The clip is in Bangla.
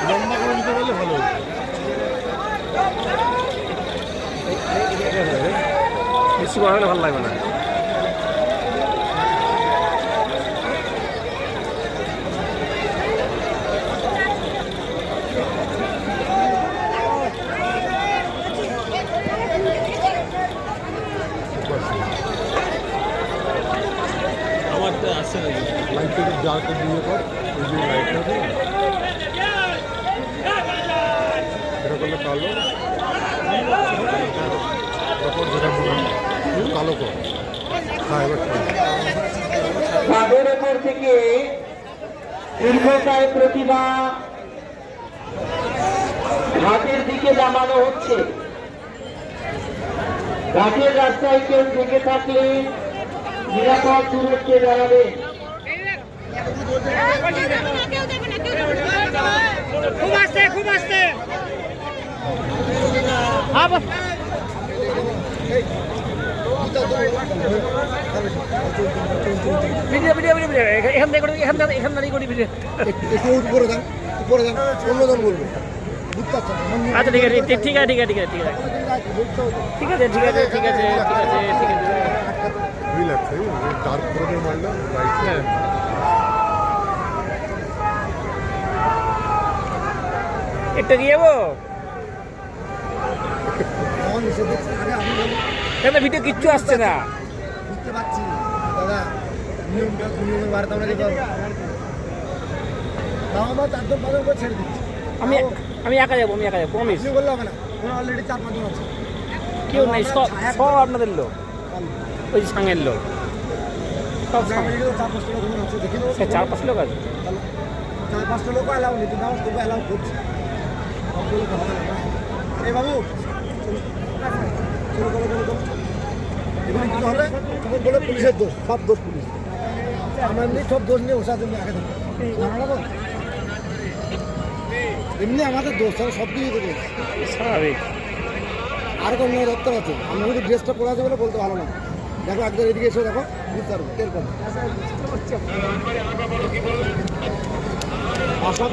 লম্বা করে নিতে পারলে ভালো হতো। বেশি বড় হলে ভালো লাগবে না। আমারটা আসছে নাকি লাইটটা যা দিয়ে কর ওই যে লাইটটা এটা করলে কালো তখন যেটা মনে হয় কালো কর। হ্যাঁ এবার তাদের ওপর থেকে দীর্ঘকায় প্রতিমা ঘাটের দিকে নামানো হচ্ছে। ঘাটের রাস্তায় কেউ থেকে থাকলে নিরাপদ দূরত্বে দাঁড়াবেন। খুব আসতে এখান দাঁড়িয়ে করি ভিডিও। একটু উপরে যান অন্যজন বলবে। আচ্ছা ঠিক আছে ঠিক আছে ঠিক আছে ঠিক আছে ঠিক আছে ঠিক আছে ঠিক আছে ঠিক আছে ঠিক আছে। রিল্যাক্স ডার্ক করে মারলাম লাইট। একটা দিয়ে যাবো কেন ভিডিও কিচ্ছু আসছে না। বুঝতে পারছি দাদা নিয়মের বার্তা আমরা যেতে পারবো। তাও আমরা 4-5 করে ছেড়ে দিচ্ছি। আমি একা যাবো প্রমিস। আপনি বললে হবে না, অলরেডি 4-5 জন আছে। কেউ নেই সব আপনাদের লোক, ওই সাঙের লোক সব 4-5 লোক আছে। 4-5 লোক অ্যালাউ নেই, কিন্তু আমার তবু অ্যালাউ করছি। এই বাবু এগুলো কিছু হলে তখন বলে পুলিশের দোষ, সব দোষ পুলিশ। আমরা এমনি সব দোষ নিয়ে বসে আছেন আগে থেকে। এমনি আমাদের দোষ, সব কিছুই তো দোষ স্বাভাবিক। আর কোনো দপ্তর আছে, আমরা যদি ড্রেসটা পরে আছে বলে বলতে ভালো না। দেখো একবার এদিকে এসে দেখো বুঝতে পারবো এরকম। আর সব